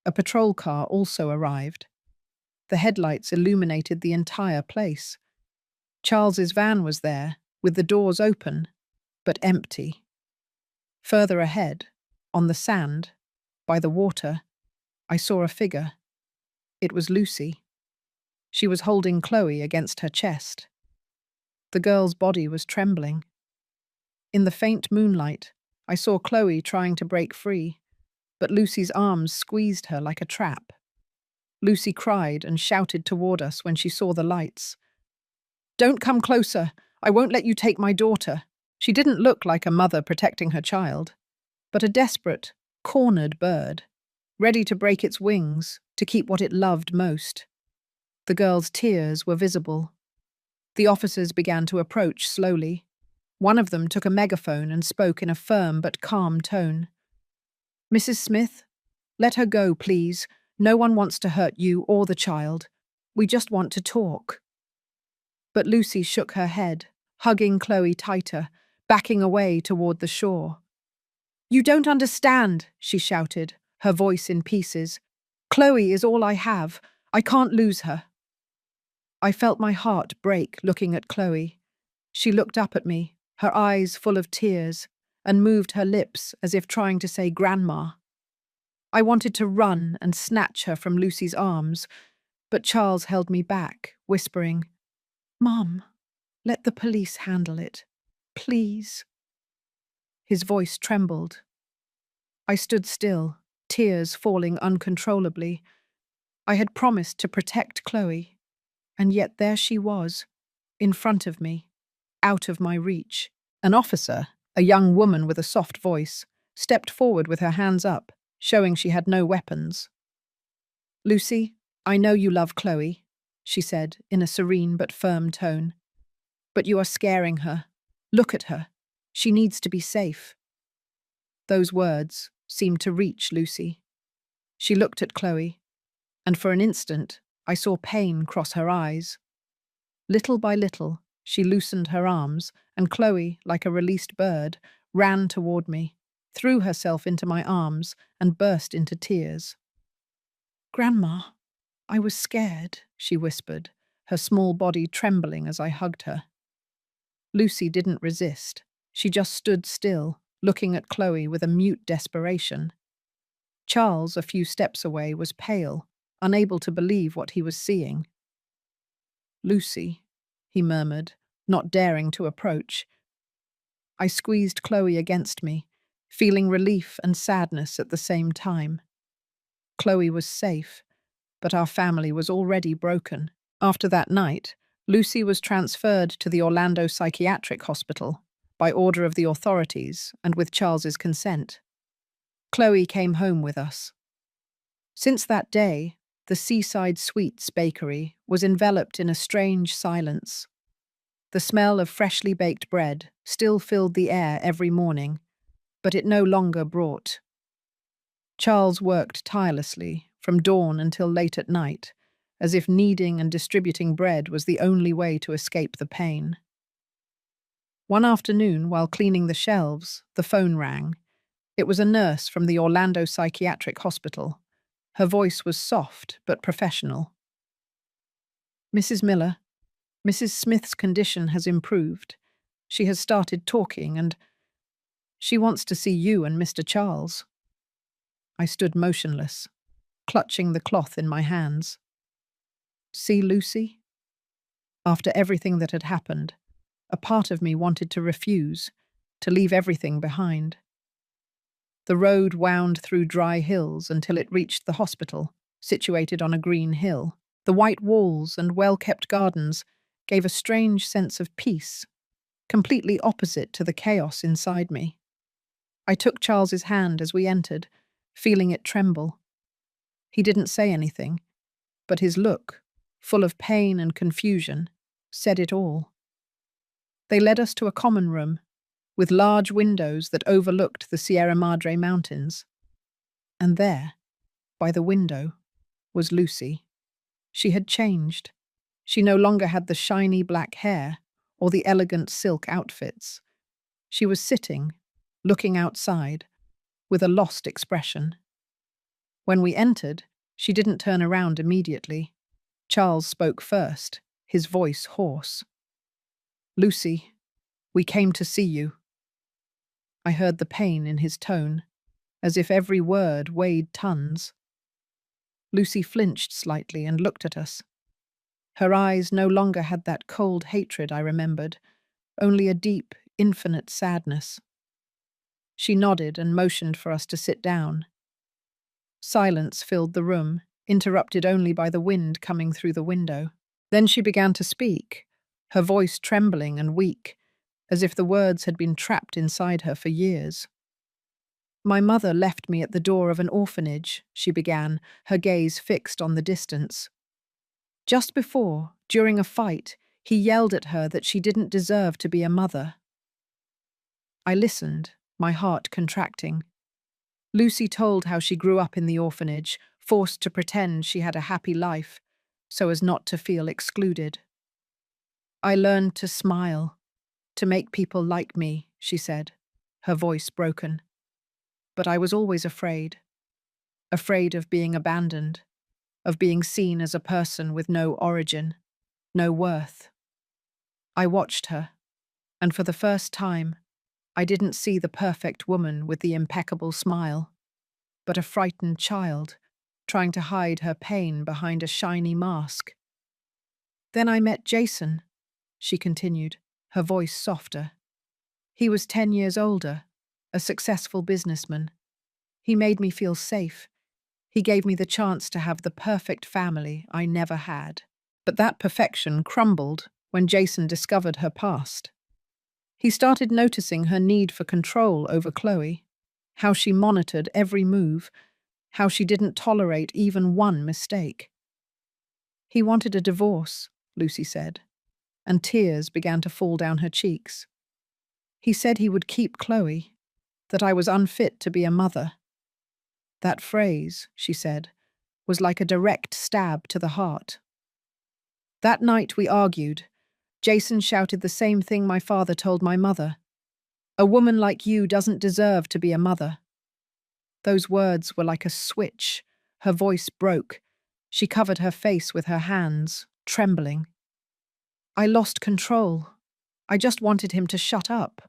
A patrol car also arrived. The headlights illuminated the entire place. Charles's van was there, with the doors open, but empty. Further ahead, on the sand, by the water, I saw a figure. It was Lucy. She was holding Chloe against her chest. The girl's body was trembling. In the faint moonlight, I saw Chloe trying to break free, but Lucy's arms squeezed her like a trap. Lucy cried and shouted toward us when she saw the lights. "Don't come closer! I won't let you take my daughter." She didn't look like a mother protecting her child, but a desperate, cornered bird, ready to break its wings to keep what it loved most. The girl's tears were visible. The officers began to approach slowly. One of them took a megaphone and spoke in a firm but calm tone. "Mrs. Smith, let her go, please. No one wants to hurt you or the child. We just want to talk." But Lucy shook her head, hugging Chloe tighter, backing away toward the shore. "You don't understand," she shouted, her voice in pieces. "Chloe is all I have. I can't lose her." I felt my heart break looking at Chloe. She looked up at me, her eyes full of tears, and moved her lips as if trying to say "Grandma." I wanted to run and snatch her from Lucy's arms, but Charles held me back, whispering, "Mom, let the police handle it. Please." His voice trembled. I stood still, tears falling uncontrollably. I had promised to protect Chloe, and yet there she was, in front of me, out of my reach. An officer, a young woman with a soft voice, stepped forward with her hands up, showing she had no weapons. "Lucy, I know you love Chloe," she said in a serene but firm tone. "But you are scaring her. Look at her. She needs to be safe." Those words seemed to reach Lucy. She looked at Chloe, and for an instant I saw pain cross her eyes. Little by little, she loosened her arms, and Chloe, like a released bird, ran toward me, threw herself into my arms, and burst into tears. "Grandma, I was scared," she whispered, her small body trembling as I hugged her. Lucy didn't resist. She just stood still, looking at Chloe with a mute desperation. Charles, a few steps away, was pale, unable to believe what he was seeing. "Lucy," he murmured, not daring to approach. I squeezed Chloe against me, feeling relief and sadness at the same time. Chloe was safe, but our family was already broken. After that night, Lucy was transferred to the Orlando Psychiatric Hospital by order of the authorities and with Charles's consent. Chloe came home with us. Since that day, the Seaside Sweets bakery was enveloped in a strange silence. The smell of freshly baked bread still filled the air every morning, but it no longer brought. Charles worked tirelessly, from dawn until late at night, as if kneading and distributing bread was the only way to escape the pain. One afternoon, while cleaning the shelves, the phone rang. It was a nurse from the Orlando Psychiatric Hospital. Her voice was soft but professional. "Mrs. Miller, Mrs. Smith's condition has improved. She has started talking and she wants to see you and Mr. Charles." I stood motionless, clutching the cloth in my hands. See Lucy? After everything that had happened, a part of me wanted to refuse, to leave everything behind. The road wound through dry hills until it reached the hospital, situated on a green hill. The white walls and well-kept gardens gave a strange sense of peace, completely opposite to the chaos inside me. I took Charles's hand as we entered, feeling it tremble. He didn't say anything, but his look, full of pain and confusion, said it all. They led us to a common room, with large windows that overlooked the Sierra Madre Mountains. And there, by the window, was Lucy. She had changed. She no longer had the shiny black hair or the elegant silk outfits. She was sitting, looking outside, with a lost expression. When we entered, she didn't turn around immediately. Charles spoke first, his voice hoarse. "Lucy, we came to see you." I heard the pain in his tone, as if every word weighed tons. Lucy flinched slightly and looked at us. Her eyes no longer had that cold hatred I remembered, only a deep, infinite sadness. She nodded and motioned for us to sit down. Silence filled the room, interrupted only by the wind coming through the window. Then she began to speak, her voice trembling and weak, as if the words had been trapped inside her for years. "My mother left me at the door of an orphanage," she began, her gaze fixed on the distance. "Just before, during a fight, he yelled at her that she didn't deserve to be a mother." I listened, my heart contracting. Lucy told how she grew up in the orphanage, forced to pretend she had a happy life, so as not to feel excluded. "I learned to smile, to make people like me," she said, her voice broken. "But I was always afraid of being abandoned, of being seen as a person with no origin, no worth." I watched her, and for the first time, I didn't see the perfect woman with the impeccable smile, but a frightened child trying to hide her pain behind a shiny mask. "Then I met Jason," she continued, her voice softer. "He was 10 years older, a successful businessman. He made me feel safe. He gave me the chance to have the perfect family I never had." But that perfection crumbled when Jason discovered her past. He started noticing her need for control over Chloe, how she monitored every move, how she didn't tolerate even one mistake. "He wanted a divorce," Lucy said, and tears began to fall down her cheeks. "He said he would keep Chloe, that I was unfit to be a mother." That phrase, she said, was like a direct stab to the heart. That night we argued. Jason shouted the same thing my father told my mother. "A woman like you doesn't deserve to be a mother." Those words were like a switch. Her voice broke. She covered her face with her hands, trembling. "I lost control. I just wanted him to shut up."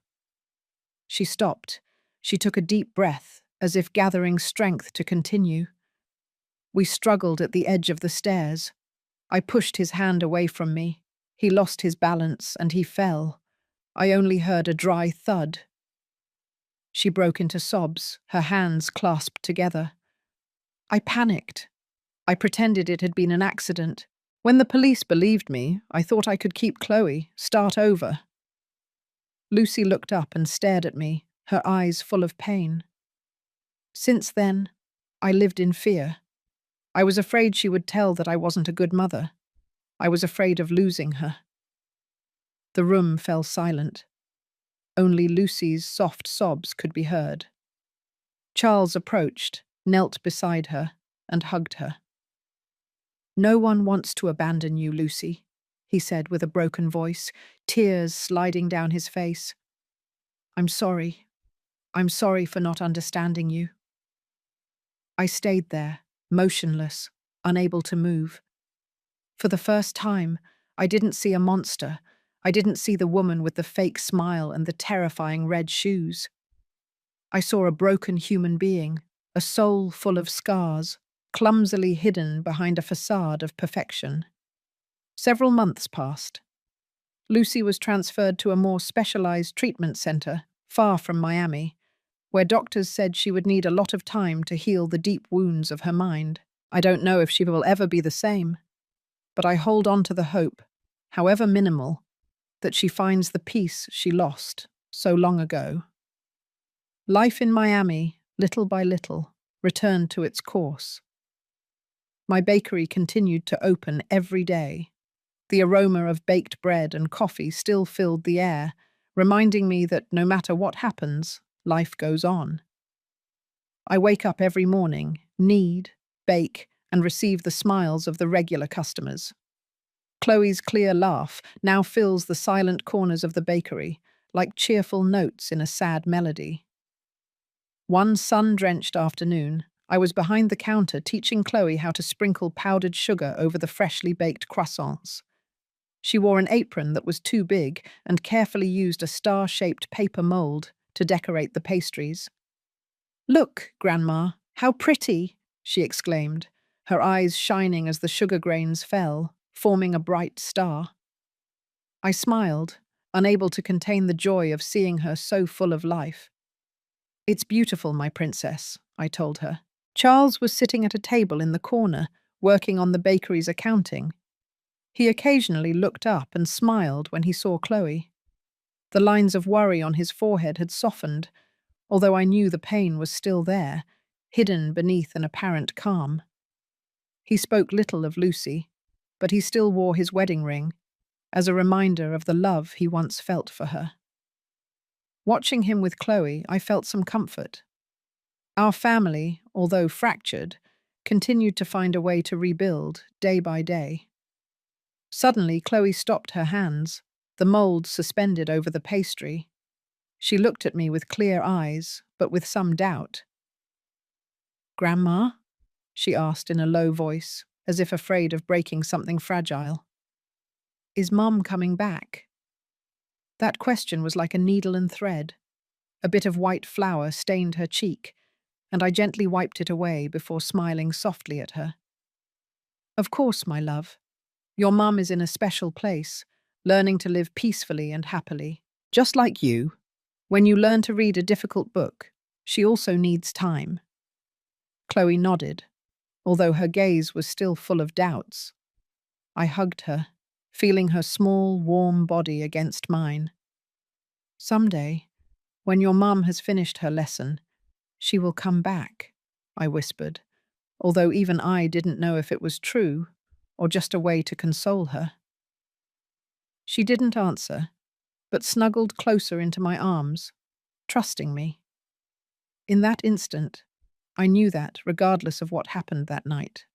She stopped. She took a deep breath, as if gathering strength to continue. We struggled at the edge of the stairs. I pushed his hand away from me. He lost his balance and he fell. I only heard a dry thud. She broke into sobs, her hands clasped together. I panicked. I pretended it had been an accident. When the police believed me, I thought I could keep Chloe, start over. Lucy looked up and stared at me, her eyes full of pain. Since then, I lived in fear. I was afraid she would tell that I wasn't a good mother. I was afraid of losing her. The room fell silent. Only Lucy's soft sobs could be heard. Charles approached, knelt beside her, and hugged her. "No one wants to abandon you, Lucy," he said with a broken voice, tears sliding down his face. "I'm sorry. I'm sorry for not understanding you." I stayed there, motionless, unable to move. For the first time, I didn't see a monster. I didn't see the woman with the fake smile and the terrifying red shoes. I saw a broken human being, a soul full of scars, clumsily hidden behind a facade of perfection. Several months passed. Lucy was transferred to a more specialized treatment center, far from Miami, where doctors said she would need a lot of time to heal the deep wounds of her mind. I don't know if she will ever be the same, but I hold on to the hope, however minimal, that she finds the peace she lost so long ago. Life in Miami, little by little, returned to its course. My bakery continued to open every day. The aroma of baked bread and coffee still filled the air, reminding me that no matter what happens, life goes on. I wake up every morning, knead, bake, and receive the smiles of the regular customers. Chloe's clear laugh now fills the silent corners of the bakery, like cheerful notes in a sad melody. One sun-drenched afternoon, I was behind the counter teaching Chloe how to sprinkle powdered sugar over the freshly baked croissants. She wore an apron that was too big and carefully used a star-shaped paper mold to decorate the pastries. "Look, Grandma, how pretty!" she exclaimed, her eyes shining as the sugar grains fell, forming a bright star. I smiled, unable to contain the joy of seeing her so full of life. "It's beautiful, my princess," I told her. Charles was sitting at a table in the corner, working on the bakery's accounting. He occasionally looked up and smiled when he saw Chloe. The lines of worry on his forehead had softened, although I knew the pain was still there, hidden beneath an apparent calm. He spoke little of Lucy, but he still wore his wedding ring, as a reminder of the love he once felt for her. Watching him with Chloe, I felt some comfort. Our family, although fractured, continued to find a way to rebuild day by day. Suddenly, Chloe stopped her hands, the mold suspended over the pastry. She looked at me with clear eyes, but with some doubt. "Grandma?" she asked in a low voice, as if afraid of breaking something fragile. "Is Mom coming back?" That question was like a needle and thread. A bit of white flour stained her cheek, and I gently wiped it away before smiling softly at her. "Of course, my love. Your mum is in a special place, learning to live peacefully and happily. Just like you. When you learn to read a difficult book, she also needs time." Chloe nodded, although her gaze was still full of doubts. I hugged her, feeling her small, warm body against mine. "Someday, when your mum has finished her lesson, she will come back," I whispered, although even I didn't know if it was true or just a way to console her. She didn't answer, but snuggled closer into my arms, trusting me. In that instant, I knew that regardless of what happened that night.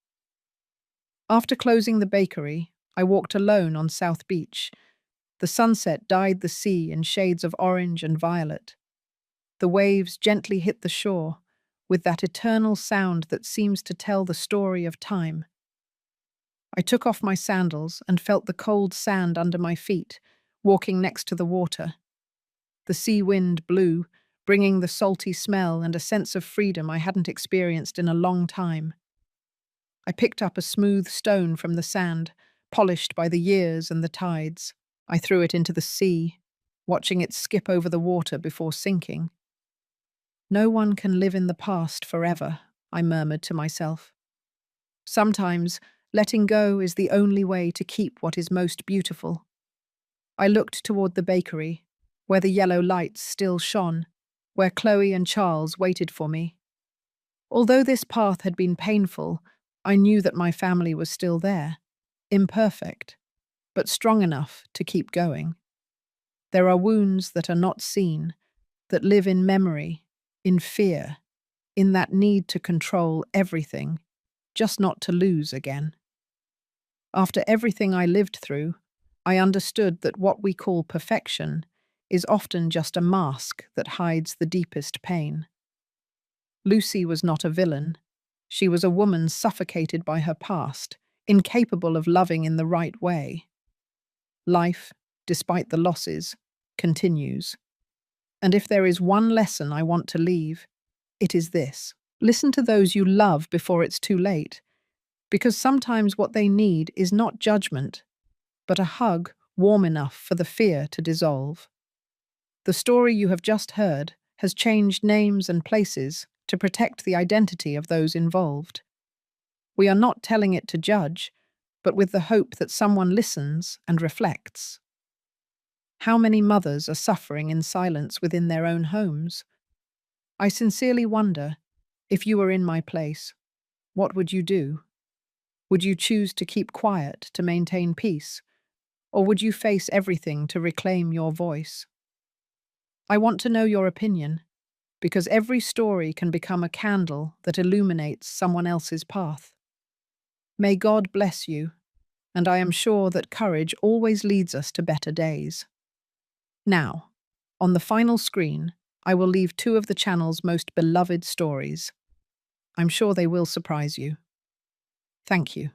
After closing the bakery, I walked alone on South Beach. The sunset dyed the sea in shades of orange and violet. The waves gently hit the shore, with that eternal sound that seems to tell the story of time. I took off my sandals and felt the cold sand under my feet, walking next to the water. The sea wind blew, bringing the salty smell and a sense of freedom I hadn't experienced in a long time. I picked up a smooth stone from the sand, polished by the years and the tides. I threw it into the sea, watching it skip over the water before sinking. "No one can live in the past forever," I murmured to myself. "Sometimes, letting go is the only way to keep what is most beautiful." I looked toward the bakery, where the yellow lights still shone, where Chloe and Charles waited for me. Although this path had been painful, I knew that my family was still there, imperfect, but strong enough to keep going. There are wounds that are not seen, that live in memory, in fear, in that need to control everything, just not to lose again. After everything I lived through, I understood that what we call perfection is often just a mask that hides the deepest pain. Lucy was not a villain. She was a woman suffocated by her past, incapable of loving in the right way. Life, despite the losses, continues. And if there is one lesson I want to leave, it is this: listen to those you love before it's too late, because sometimes what they need is not judgment, but a hug warm enough for the fear to dissolve. The story you have just heard has changed names and places to protect the identity of those involved. We are not telling it to judge, but with the hope that someone listens and reflects. How many mothers are suffering in silence within their own homes? I sincerely wonder, if you were in my place, what would you do? Would you choose to keep quiet to maintain peace, or would you face everything to reclaim your voice? I want to know your opinion, because every story can become a candle that illuminates someone else's path. May God bless you, and I am sure that courage always leads us to better days. Now, on the final screen, I will leave two of the channel's most beloved stories. I'm sure they will surprise you. Thank you.